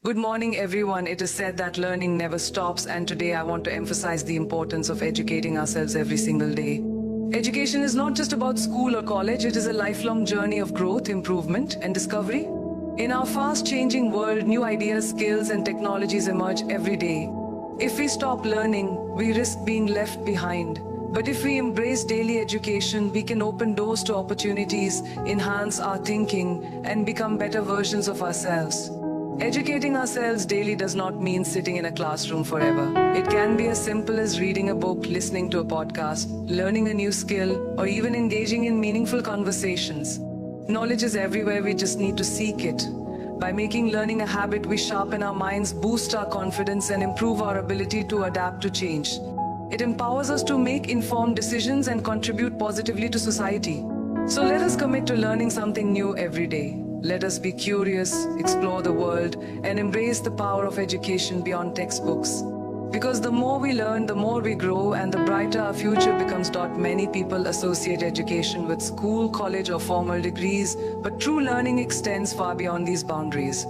Good morning, everyone. It is said that learning never stops, and today I want to emphasize the importance of educating ourselves every single day. Education is not just about school or college, it is a lifelong journey of growth, improvement, and discovery. In our fast changing world, new ideas, skills, and technologies emerge every day. If we stop learning, we risk being left behind. But if we embrace daily education, we can open doors to opportunities, enhance our thinking, and become better versions of ourselves. Educating ourselves daily does not mean sitting in a classroom forever. It can be as simple as reading a book, listening to a podcast, learning a new skill, or even engaging in meaningful conversations. Knowledge is everywhere, we just need to seek it. By making learning a habit, we sharpen our minds, boost our confidence, and improve our ability to adapt to change. It empowers us to make informed decisions and contribute positively to society. So let us commit to learning something new every day. Let us be curious, explore the world, and embrace the power of education beyond textbooks. Because the more we learn, the more we grow, and the brighter our future becomes. Many people associate education with school, college, or formal degrees, but true learning extends far beyond these boundaries.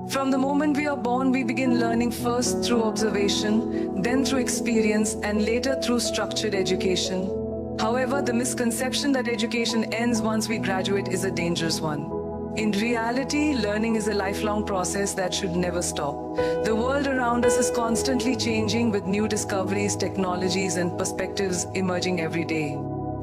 From the moment we are born, we begin learning first through observation, then through experience, and later through structured education. However, the misconception that education ends once we graduate is a dangerous one. In reality, learning is a lifelong process that should never stop. The world around us is constantly changing, with new discoveries, technologies, and perspectives emerging every day.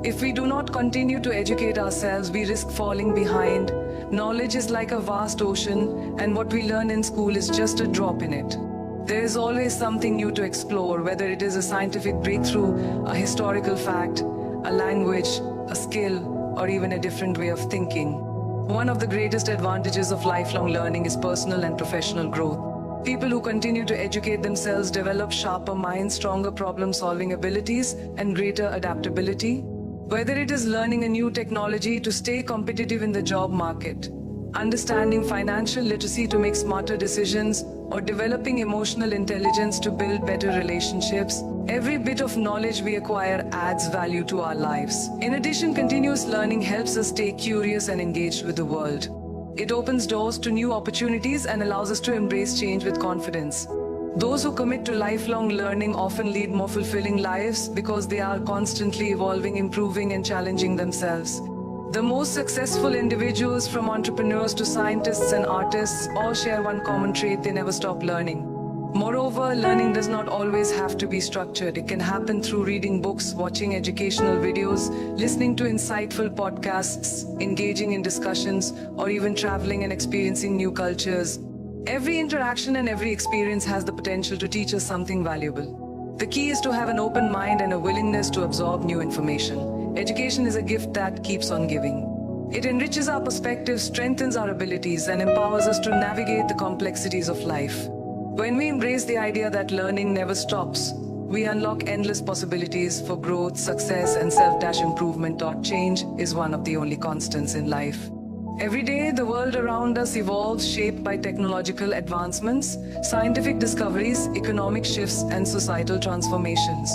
If we do not continue to educate ourselves, we risk falling behind. Knowledge is like a vast ocean, and what we learn in school is just a drop in it. There is always something new to explore, whether it is a scientific breakthrough, a historical fact, a language, a skill, or even a different way of thinking. One of the greatest advantages of lifelong learning is personal and professional growth. People who continue to educate themselves develop sharper minds, stronger problem-solving abilities, and greater adaptability. Whether it is learning a new technology to stay competitive in the job market, understanding financial literacy to make smarter decisions, or developing emotional intelligence to build better relationships, every bit of knowledge we acquire adds value to our lives. In addition, continuous learning helps us stay curious and engaged with the world. It opens doors to new opportunities and allows us to embrace change with confidence. Those who commit to lifelong learning often lead more fulfilling lives because they are constantly evolving, improving, and challenging themselves. The most successful individuals, from entrepreneurs to scientists and artists, all share one common trait: they never stop learning. Moreover, learning does not always have to be structured. It can happen through reading books, watching educational videos, listening to insightful podcasts, engaging in discussions, or even traveling and experiencing new cultures. Every interaction and every experience has the potential to teach us something valuable. The key is to have an open mind and a willingness to absorb new information. Education is a gift that keeps on giving. It enriches our perspectives, strengthens our abilities, and empowers us to navigate the complexities of life. When we embrace the idea that learning never stops, we unlock endless possibilities for growth, success, and self-improvement. Change is one of the only constants in life. Every day, the world around us evolves, shaped by technological advancements, scientific discoveries, economic shifts, and societal transformations.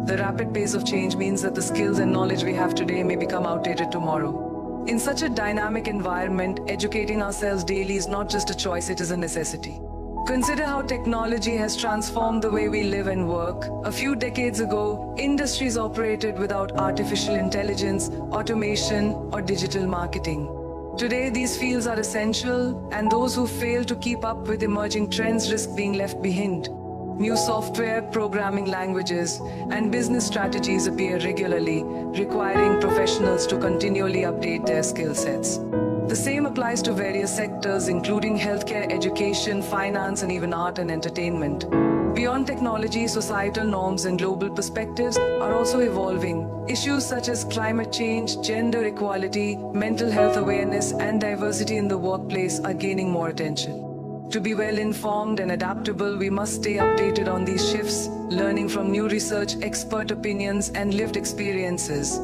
The rapid pace of change means that the skills and knowledge we have today may become outdated tomorrow. In such a dynamic environment, educating ourselves daily is not just a choice, it is a necessity. Consider how technology has transformed the way we live and work. A few decades ago, industries operated without artificial intelligence, automation, or digital marketing. Today, these fields are essential, and those who fail to keep up with emerging trends risk being left behind. New software, programming languages, and business strategies appear regularly, requiring professionals to continually update their skill sets. The same applies to various sectors, including healthcare, education, finance, and even art and entertainment. Beyond technology, societal norms and global perspectives are also evolving. Issues such as climate change, gender equality, mental health awareness, and diversity in the workplace are gaining more attention. To be well-informed and adaptable, we must stay updated on these shifts, learning from new research, expert opinions, and lived experiences.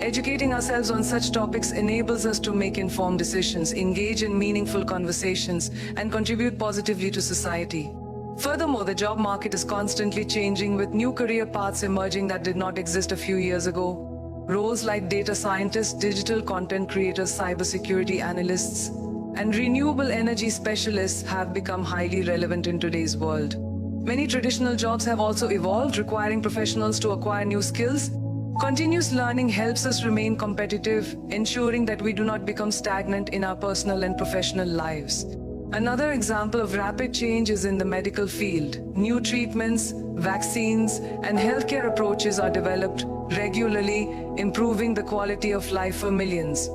Educating ourselves on such topics enables us to make informed decisions, engage in meaningful conversations, and contribute positively to society. Furthermore, the job market is constantly changing, with new career paths emerging that did not exist a few years ago. Roles like data scientists, digital content creators, cybersecurity analysts, and renewable energy specialists have become highly relevant in today's world. Many traditional jobs have also evolved, requiring professionals to acquire new skills. Continuous learning helps us remain competitive, ensuring that we do not become stagnant in our personal and professional lives. Another example of rapid change is in the medical field. New treatments, vaccines, and healthcare approaches are developed regularly, improving the quality of life for millions.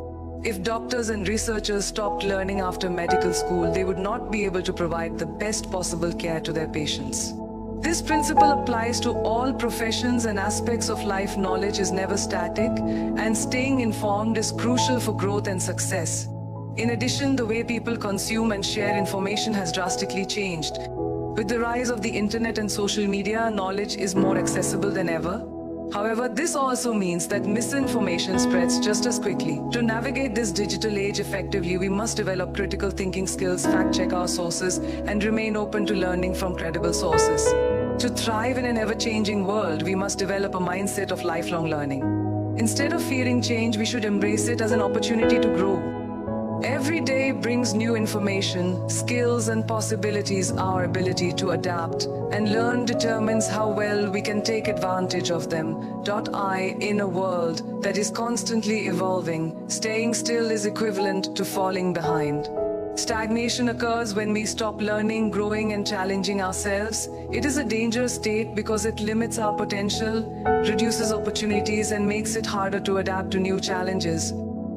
If doctors and researchers stopped learning after medical school, they would not be able to provide the best possible care to their patients. This principle applies to all professions and aspects of life. Knowledge is never static, and staying informed is crucial for growth and success. In addition, the way people consume and share information has drastically changed. With the rise of the internet and social media, knowledge is more accessible than ever. However, this also means that misinformation spreads just as quickly. To navigate this digital age effectively, we must develop critical thinking skills, fact-check our sources, and remain open to learning from credible sources. To thrive in an ever-changing world, we must develop a mindset of lifelong learning. Instead of fearing change, we should embrace it as an opportunity to grow. Every day brings new information, skills, and possibilities. Our ability to adapt and learn determines how well we can take advantage of them. In a world that is constantly evolving, staying still is equivalent to falling behind. Stagnation occurs when we stop learning, growing, and challenging ourselves. It is a dangerous state because it limits our potential, reduces opportunities, and makes it harder to adapt to new challenges.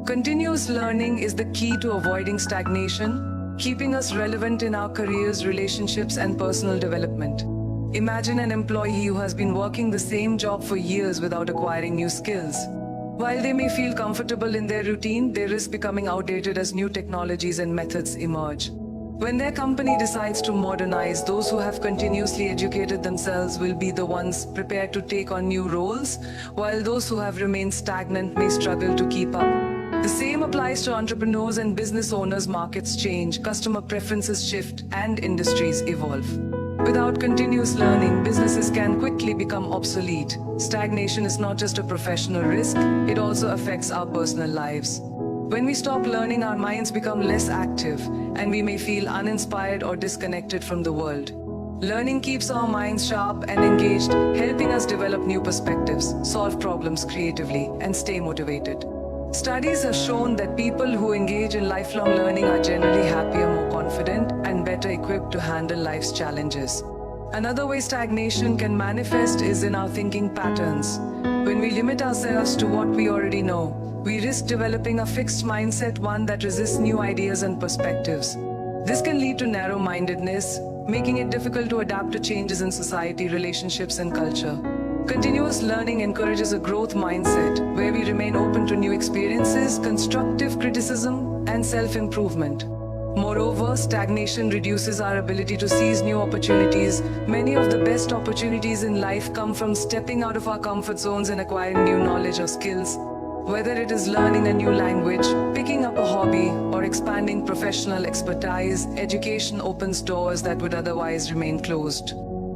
Continuous learning is the key to avoiding stagnation, keeping us relevant in our careers, relationships, and personal development. Imagine an employee who has been working the same job for years without acquiring new skills. While they may feel comfortable in their routine, they risk becoming outdated as new technologies and methods emerge. When their company decides to modernize, those who have continuously educated themselves will be the ones prepared to take on new roles, while those who have remained stagnant may struggle to keep up. The same applies to entrepreneurs and business owners. Markets change, customer preferences shift, and industries evolve. Without continuous learning, businesses can quickly become obsolete. Stagnation is not just a professional risk, it also affects our personal lives. When we stop learning, our minds become less active, and we may feel uninspired or disconnected from the world. Learning keeps our minds sharp and engaged, helping us develop new perspectives, solve problems creatively, and stay motivated. Studies have shown that people who engage in lifelong learning are generally happier, more confident, and better equipped to handle life's challenges. Another way stagnation can manifest is in our thinking patterns. When we limit ourselves to what we already know, we risk developing a fixed mindset, one that resists new ideas and perspectives. This can lead to narrow-mindedness, making it difficult to adapt to changes in society, relationships, and culture. Continuous learning encourages a growth mindset, where we remain open to new experiences, constructive criticism, and self-improvement. Moreover, stagnation reduces our ability to seize new opportunities. Many of the best opportunities in life come from stepping out of our comfort zones and acquiring new knowledge or skills. Whether it is learning a new language, picking up a hobby, or expanding professional expertise, education opens doors that would otherwise remain closed.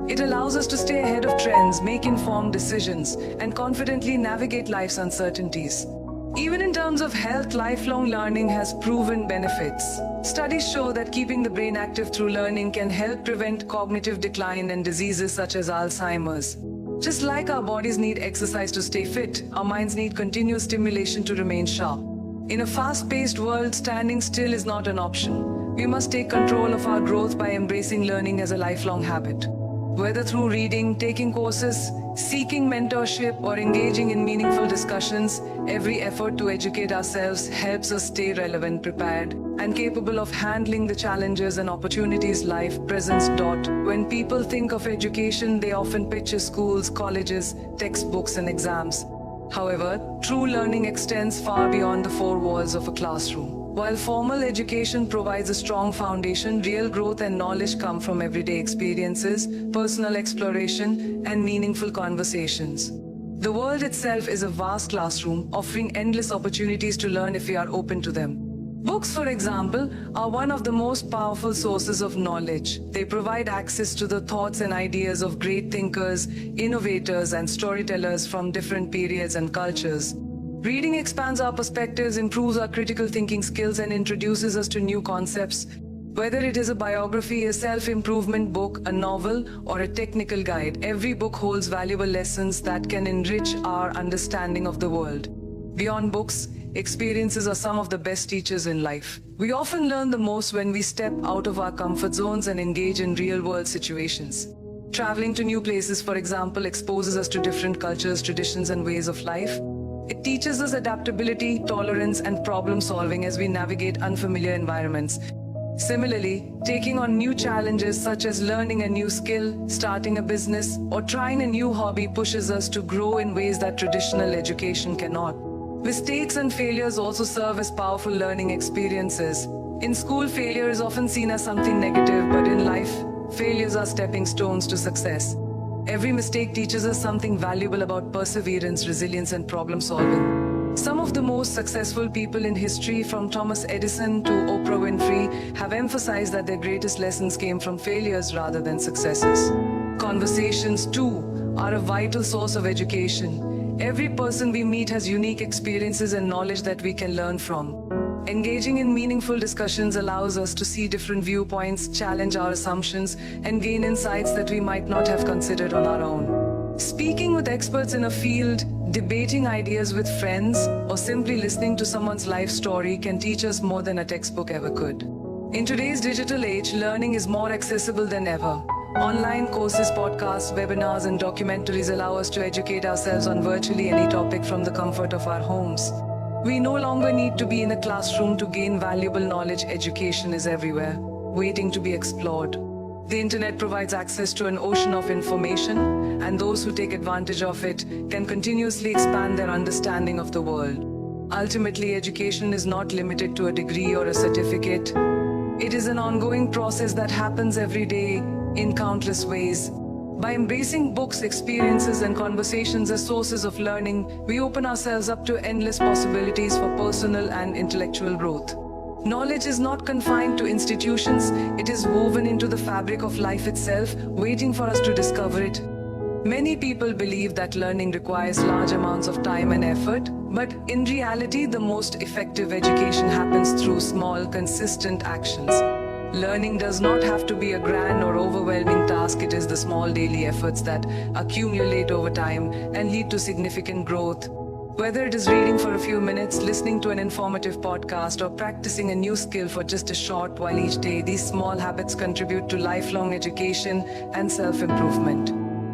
It allows us to stay ahead of trends, make informed decisions, and confidently navigate life's uncertainties. Even in terms of health, lifelong learning has proven benefits. Studies show that keeping the brain active through learning can help prevent cognitive decline and diseases such as Alzheimer's. Just like our bodies need exercise to stay fit, our minds need continuous stimulation to remain sharp. In a fast-paced world, standing still is not an option. We must take control of our growth by embracing learning as a lifelong habit. Whether through reading, taking courses, seeking mentorship, or engaging in meaningful discussions, every effort to educate ourselves helps us stay relevant, prepared, and capable of handling the challenges and opportunities life presents. When people think of education, they often picture schools, colleges, textbooks, and exams. However, true learning extends far beyond the four walls of a classroom. While formal education provides a strong foundation, real growth and knowledge come from everyday experiences, personal exploration, and meaningful conversations. The world itself is a vast classroom, offering endless opportunities to learn if we are open to them. Books, for example, are one of the most powerful sources of knowledge. They provide access to the thoughts and ideas of great thinkers, innovators, and storytellers from different periods and cultures. Reading expands our perspectives, improves our critical thinking skills, and introduces us to new concepts. Whether it is a biography, a self-improvement book, a novel, or a technical guide, every book holds valuable lessons that can enrich our understanding of the world. Beyond books, experiences are some of the best teachers in life. We often learn the most when we step out of our comfort zones and engage in real-world situations. Traveling to new places, for example, exposes us to different cultures, traditions, and ways of life. It teaches us adaptability, tolerance, and problem-solving as we navigate unfamiliar environments. Similarly, taking on new challenges such as learning a new skill, starting a business, or trying a new hobby pushes us to grow in ways that traditional education cannot. Mistakes and failures also serve as powerful learning experiences. In school, failure is often seen as something negative, but in life, failures are stepping stones to success. Every mistake teaches us something valuable about perseverance, resilience, and problem solving. Some of the most successful people in history, from Thomas Edison to Oprah Winfrey, have emphasized that their greatest lessons came from failures rather than successes. Conversations, too, are a vital source of education. Every person we meet has unique experiences and knowledge that we can learn from. Engaging in meaningful discussions allows us to see different viewpoints, challenge our assumptions, and gain insights that we might not have considered on our own. Speaking with experts in a field, debating ideas with friends, or simply listening to someone's life story can teach us more than a textbook ever could. In today's digital age, learning is more accessible than ever. Online courses, podcasts, webinars, and documentaries allow us to educate ourselves on virtually any topic from the comfort of our homes. We no longer need to be in a classroom to gain valuable knowledge. Education is everywhere, waiting to be explored. The internet provides access to an ocean of information, and those who take advantage of it can continuously expand their understanding of the world. Ultimately, education is not limited to a degree or a certificate. It is an ongoing process that happens every day in countless ways. By embracing books, experiences, and conversations as sources of learning, we open ourselves up to endless possibilities for personal and intellectual growth. Knowledge is not confined to institutions, it is woven into the fabric of life itself, waiting for us to discover it. Many people believe that learning requires large amounts of time and effort, but in reality, the most effective education happens through small, consistent actions. Learning does not have to be a grand or overwhelming task. It is the small daily efforts that accumulate over time and lead to significant growth. Whether it is reading for a few minutes, listening to an informative podcast, or practicing a new skill for just a short while each day, these small habits contribute to lifelong education and self-improvement.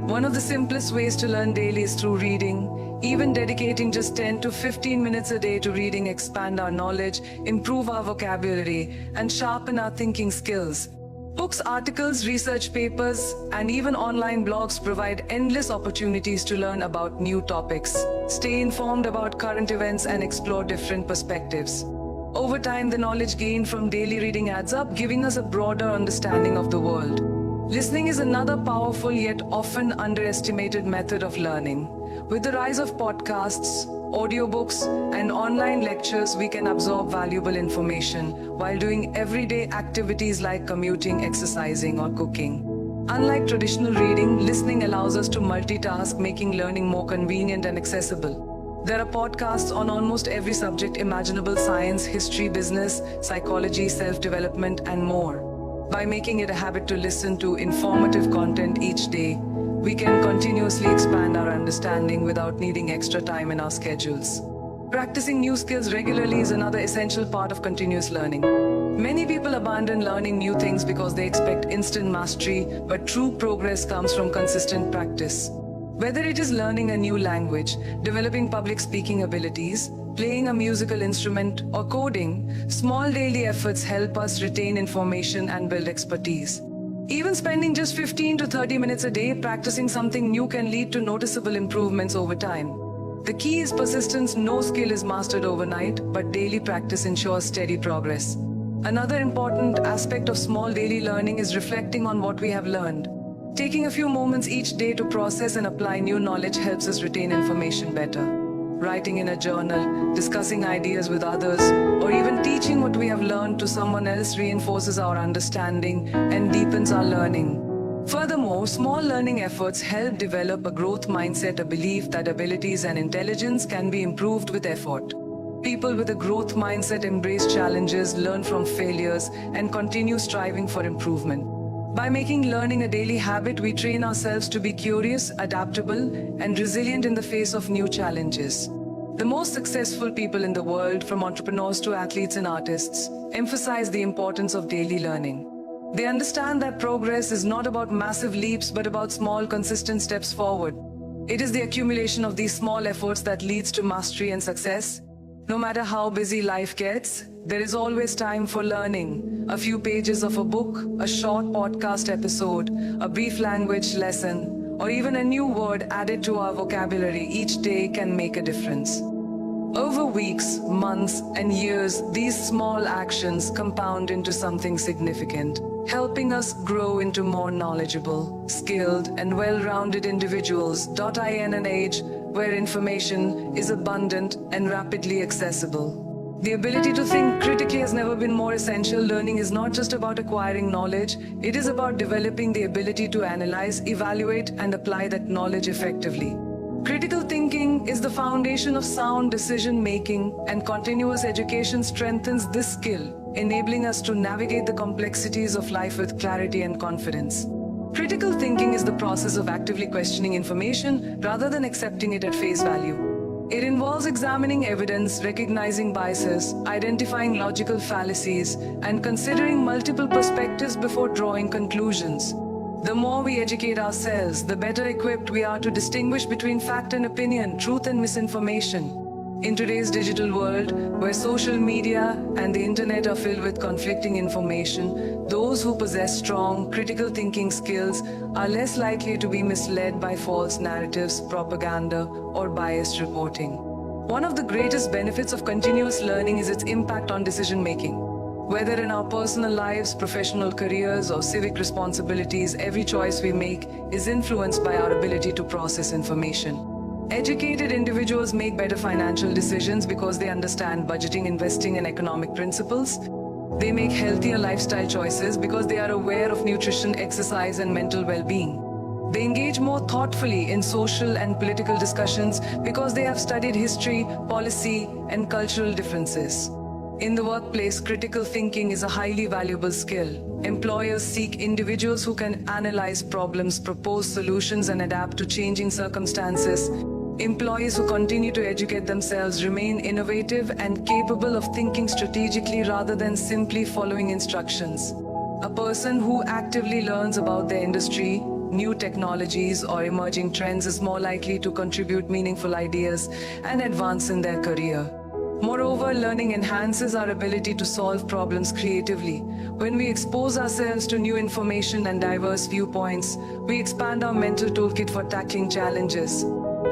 One of the simplest ways to learn daily is through reading. Even dedicating just 10 to 15 minutes a day to reading expand our knowledge, improve our vocabulary, and sharpen our thinking skills. Books, articles, research papers, and even online blogs provide endless opportunities to learn about new topics, stay informed about current events, and explore different perspectives. Over time, the knowledge gained from daily reading adds up, giving us a broader understanding of the world. Listening is another powerful yet often underestimated method of learning. With the rise of podcasts, audiobooks, and online lectures, we can absorb valuable information while doing everyday activities like commuting, exercising, or cooking. Unlike traditional reading, listening allows us to multitask, making learning more convenient and accessible. There are podcasts on almost every subject imaginable: science, history, business, psychology, self-development, and more. By making it a habit to listen to informative content each day, we can continuously expand our understanding without needing extra time in our schedules. Practicing new skills regularly is another essential part of continuous learning. Many people abandon learning new things because they expect instant mastery, but true progress comes from consistent practice. Whether it is learning a new language, developing public speaking abilities, playing a musical instrument, or coding, small daily efforts help us retain information and build expertise. Even spending just 15 to 30 minutes a day practicing something new can lead to noticeable improvements over time. The key is persistence. No skill is mastered overnight, but daily practice ensures steady progress. Another important aspect of small daily learning is reflecting on what we have learned. Taking a few moments each day to process and apply new knowledge helps us retain information better. Writing in a journal, discussing ideas with others, or even teaching what we have learned to someone else reinforces our understanding and deepens our learning. Furthermore, small learning efforts help develop a growth mindset, a belief that abilities and intelligence can be improved with effort. People with a growth mindset embrace challenges, learn from failures, and continue striving for improvement. By making learning a daily habit, we train ourselves to be curious, adaptable, and resilient in the face of new challenges. The most successful people in the world, from entrepreneurs to athletes and artists, emphasize the importance of daily learning. They understand that progress is not about massive leaps but about small, consistent steps forward. It is the accumulation of these small efforts that leads to mastery and success. No matter how busy life gets, there is always time for learning. A few pages of a book, a short podcast episode, a brief language lesson, or even a new word added to our vocabulary each day can make a difference. Over weeks, months, and years, these small actions compound into something significant, helping us grow into more knowledgeable, skilled, and well-rounded individuals. In an age where information is abundant and rapidly accessible, the ability to think critically has never been more essential. Learning is not just about acquiring knowledge, it is about developing the ability to analyze, evaluate, and apply that knowledge effectively. Critical thinking is the foundation of sound decision-making, and continuous education strengthens this skill, enabling us to navigate the complexities of life with clarity and confidence. Critical thinking is the process of actively questioning information rather than accepting it at face value. It involves examining evidence, recognizing biases, identifying logical fallacies, and considering multiple perspectives before drawing conclusions. The more we educate ourselves, the better equipped we are to distinguish between fact and opinion, truth and misinformation. In today's digital world, where social media and the internet are filled with conflicting information, those who possess strong, critical thinking skills are less likely to be misled by false narratives, propaganda, or biased reporting. One of the greatest benefits of continuous learning is its impact on decision-making. Whether in our personal lives, professional careers, or civic responsibilities, every choice we make is influenced by our ability to process information. Educated individuals make better financial decisions because they understand budgeting, investing, and economic principles. They make healthier lifestyle choices because they are aware of nutrition, exercise, and mental well-being. They engage more thoughtfully in social and political discussions because they have studied history, policy, and cultural differences. In the workplace, critical thinking is a highly valuable skill. Employers seek individuals who can analyze problems, propose solutions, and adapt to changing circumstances. Employees who continue to educate themselves remain innovative and capable of thinking strategically rather than simply following instructions. A person who actively learns about their industry, new technologies, or emerging trends is more likely to contribute meaningful ideas and advance in their career. Moreover, learning enhances our ability to solve problems creatively. When we expose ourselves to new information and diverse viewpoints, we expand our mental toolkit for tackling challenges.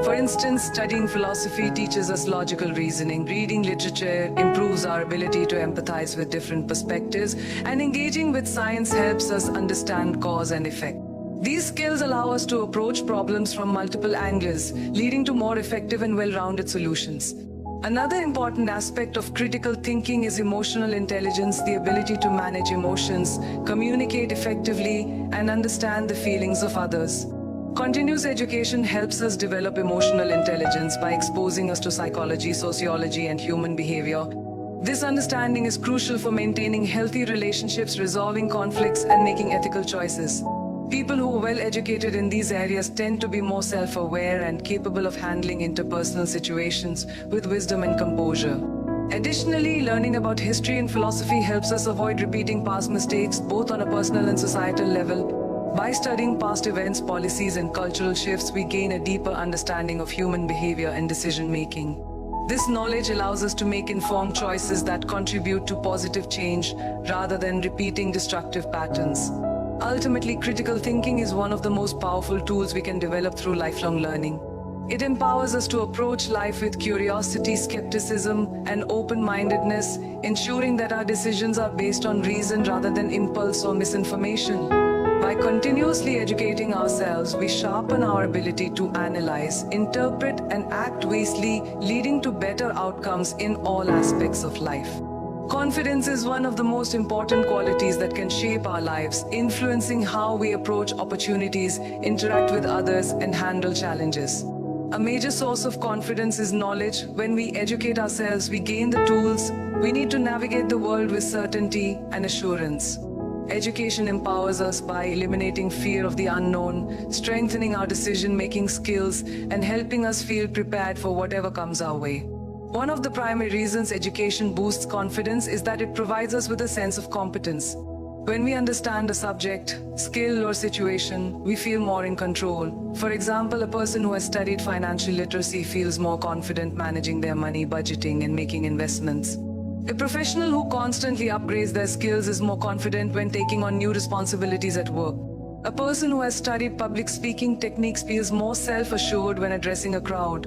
For instance, studying philosophy teaches us logical reasoning, reading literature improves our ability to empathize with different perspectives, and engaging with science helps us understand cause and effect. These skills allow us to approach problems from multiple angles, leading to more effective and well-rounded solutions. Another important aspect of critical thinking is emotional intelligence, the ability to manage emotions, communicate effectively, and understand the feelings of others. Continuous education helps us develop emotional intelligence by exposing us to psychology, sociology, and human behavior. This understanding is crucial for maintaining healthy relationships, resolving conflicts, and making ethical choices. People who are well educated in these areas tend to be more self-aware and capable of handling interpersonal situations with wisdom and composure. Additionally, learning about history and philosophy helps us avoid repeating past mistakes, both on a personal and societal level. By studying past events, policies, and cultural shifts, we gain a deeper understanding of human behavior and decision-making. This knowledge allows us to make informed choices that contribute to positive change rather than repeating destructive patterns. Ultimately, critical thinking is one of the most powerful tools we can develop through lifelong learning. It empowers us to approach life with curiosity, skepticism, and open-mindedness, ensuring that our decisions are based on reason rather than impulse or misinformation. By continuously educating ourselves, we sharpen our ability to analyze, interpret, and act wisely, leading to better outcomes in all aspects of life. Confidence is one of the most important qualities that can shape our lives, influencing how we approach opportunities, interact with others, and handle challenges. A major source of confidence is knowledge. When we educate ourselves, we gain the tools we need to navigate the world with certainty and assurance. Education empowers us by eliminating fear of the unknown, strengthening our decision-making skills, and helping us feel prepared for whatever comes our way. One of the primary reasons education boosts confidence is that it provides us with a sense of competence. When we understand a subject, skill, or situation, we feel more in control. For example, a person who has studied financial literacy feels more confident managing their money, budgeting, and making investments. A professional who constantly upgrades their skills is more confident when taking on new responsibilities at work. A person who has studied public speaking techniques feels more self-assured when addressing a crowd.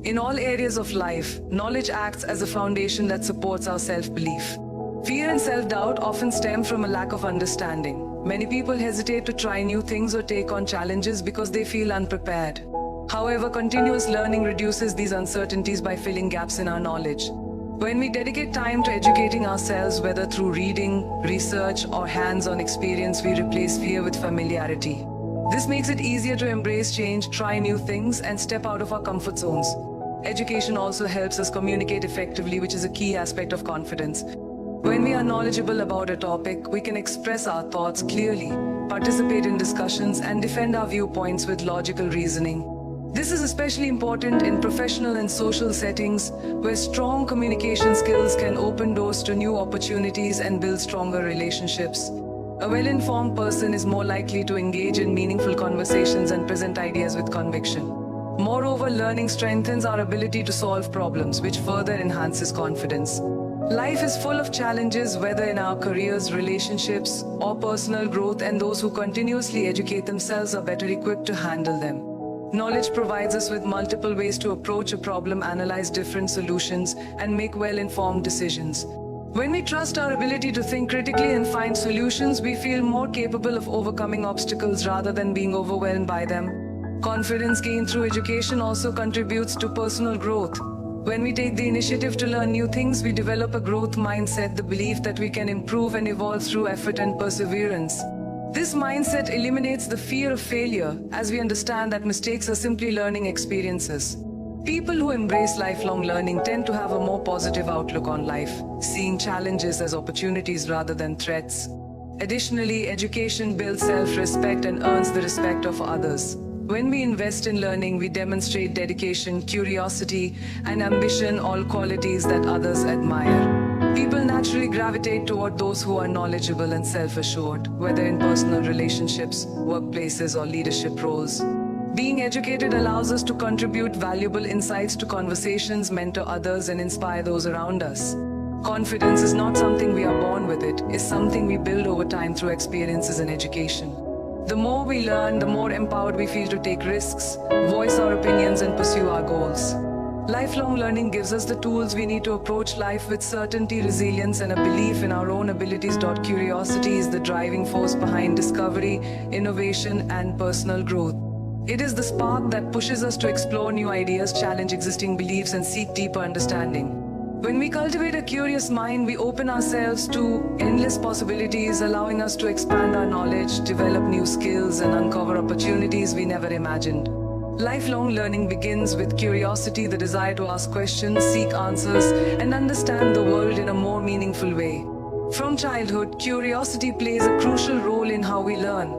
In all areas of life, knowledge acts as a foundation that supports our self-belief. Fear and self-doubt often stem from a lack of understanding. Many people hesitate to try new things or take on challenges because they feel unprepared. However, continuous learning reduces these uncertainties by filling gaps in our knowledge. When we dedicate time to educating ourselves, whether through reading, research, or hands-on experience, we replace fear with familiarity. This makes it easier to embrace change, try new things, and step out of our comfort zones. Education also helps us communicate effectively, which is a key aspect of confidence. When we are knowledgeable about a topic, we can express our thoughts clearly, participate in discussions, and defend our viewpoints with logical reasoning. This is especially important in professional and social settings, where strong communication skills can open doors to new opportunities and build stronger relationships. A well-informed person is more likely to engage in meaningful conversations and present ideas with conviction. Moreover, learning strengthens our ability to solve problems, which further enhances confidence. Life is full of challenges, whether in our careers, relationships, or personal growth, and those who continuously educate themselves are better equipped to handle them. Knowledge provides us with multiple ways to approach a problem, analyze different solutions, and make well-informed decisions. When we trust our ability to think critically and find solutions, we feel more capable of overcoming obstacles rather than being overwhelmed by them. Confidence gained through education also contributes to personal growth. When we take the initiative to learn new things, we develop a growth mindset, the belief that we can improve and evolve through effort and perseverance. This mindset eliminates the fear of failure, as we understand that mistakes are simply learning experiences. People who embrace lifelong learning tend to have a more positive outlook on life, seeing challenges as opportunities rather than threats. Additionally, education builds self-respect and earns the respect of others. When we invest in learning, we demonstrate dedication, curiosity, and ambition, all qualities that others admire. People naturally gravitate toward those who are knowledgeable and self-assured, whether in personal relationships, workplaces, or leadership roles. Being educated allows us to contribute valuable insights to conversations, mentor others, and inspire those around us. Confidence is not something we are born with, it is something we build over time through experiences and education. The more we learn, the more empowered we feel to take risks, voice our opinions, and pursue our goals. Lifelong learning gives us the tools we need to approach life with certainty, resilience, and a belief in our own abilities. Curiosity is the driving force behind discovery, innovation, and personal growth. It is the spark that pushes us to explore new ideas, challenge existing beliefs, and seek deeper understanding. When we cultivate a curious mind, we open ourselves to endless possibilities, allowing us to expand our knowledge, develop new skills, and uncover opportunities we never imagined. Lifelong learning begins with curiosity, the desire to ask questions, seek answers, and understand the world in a more meaningful way. From childhood, curiosity plays a crucial role in how we learn.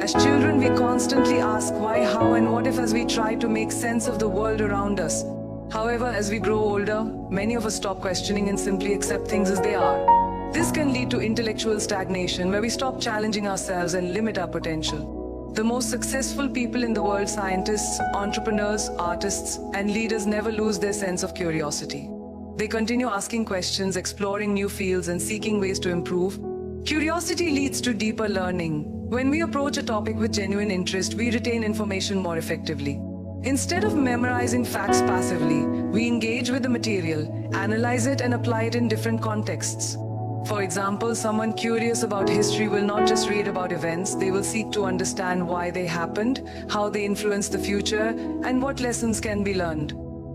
As children, we constantly ask why, how, and what if as we try to make sense of the world around us. However, as we grow older, many of us stop questioning and simply accept things as they are. This can lead to intellectual stagnation, where we stop challenging ourselves and limit our potential. The most successful people in the world, scientists, entrepreneurs, artists, and leaders, never lose their sense of curiosity. They continue asking questions, exploring new fields, and seeking ways to improve. Curiosity leads to deeper learning. When we approach a topic with genuine interest, we retain information more effectively. Instead of memorizing facts passively, we engage with the material, analyze it, and apply it in different contexts. For example, someone curious about history will not just read about events, they will seek to understand why they happened, how they influence the future, and what lessons can be learned.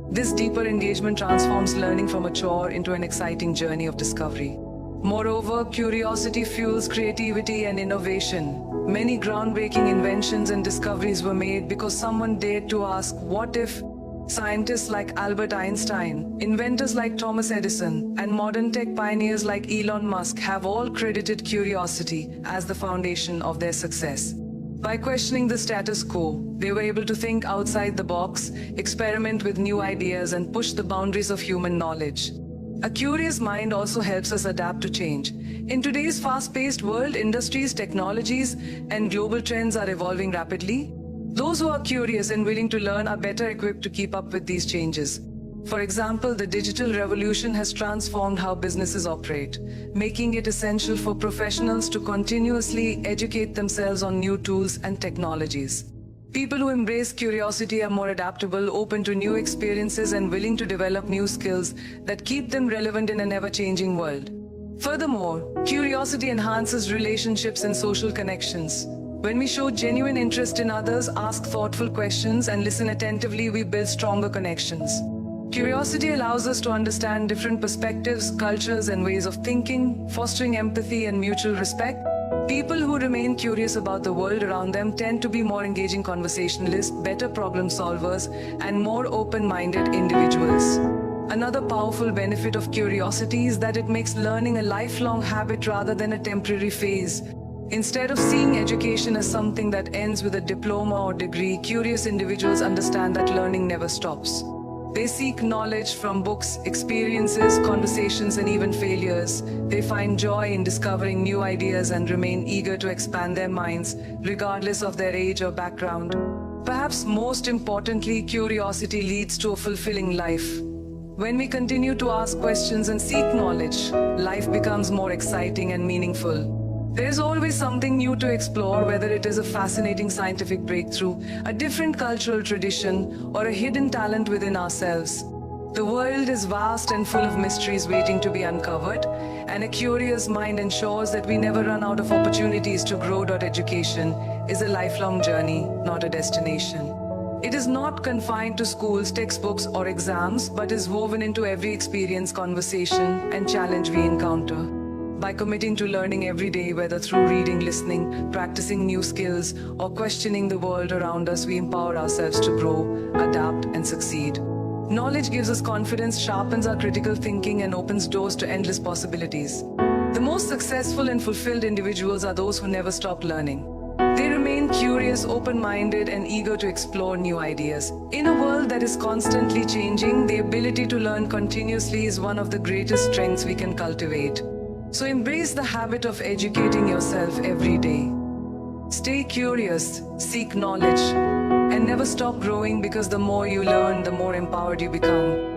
This deeper engagement transforms learning from a chore into an exciting journey of discovery. Moreover, curiosity fuels creativity and innovation. Many groundbreaking inventions and discoveries were made because someone dared to ask, what if? Scientists like Albert Einstein, inventors like Thomas Edison, and modern tech pioneers like Elon Musk have all credited curiosity as the foundation of their success. By questioning the status quo, they were able to think outside the box, experiment with new ideas, and push the boundaries of human knowledge. A curious mind also helps us adapt to change. In today's fast-paced world, industries, technologies, and global trends are evolving rapidly. Those who are curious and willing to learn are better equipped to keep up with these changes. For example, the digital revolution has transformed how businesses operate, making it essential for professionals to continuously educate themselves on new tools and technologies. People who embrace curiosity are more adaptable, open to new experiences, and willing to develop new skills that keep them relevant in an ever-changing world. Furthermore, curiosity enhances relationships and social connections. When we show genuine interest in others, ask thoughtful questions, and listen attentively, we build stronger connections. Curiosity allows us to understand different perspectives, cultures, and ways of thinking, fostering empathy and mutual respect. People who remain curious about the world around them tend to be more engaging conversationalists, better problem solvers, and more open-minded individuals. Another powerful benefit of curiosity is that it makes learning a lifelong habit rather than a temporary phase. Instead of seeing education as something that ends with a diploma or degree, curious individuals understand that learning never stops. They seek knowledge from books, experiences, conversations, and even failures. They find joy in discovering new ideas and remain eager to expand their minds, regardless of their age or background. Perhaps most importantly, curiosity leads to a fulfilling life. When we continue to ask questions and seek knowledge, life becomes more exciting and meaningful. There's always something new to explore, whether it is a fascinating scientific breakthrough, a different cultural tradition, or a hidden talent within ourselves. The world is vast and full of mysteries waiting to be uncovered, and a curious mind ensures that we never run out of opportunities to grow. Education is a lifelong journey, not a destination. It is not confined to schools, textbooks, or exams, but is woven into every experience, conversation, and challenge we encounter. By committing to learning every day, whether through reading, listening, practicing new skills, or questioning the world around us, we empower ourselves to grow, adapt, and succeed. Knowledge gives us confidence, sharpens our critical thinking, and opens doors to endless possibilities. The most successful and fulfilled individuals are those who never stop learning. They remain curious, open-minded, and eager to explore new ideas. In a world that is constantly changing, the ability to learn continuously is one of the greatest strengths we can cultivate. So embrace the habit of educating yourself every day. Stay curious, seek knowledge, and never stop growing, because the more you learn, the more empowered you become.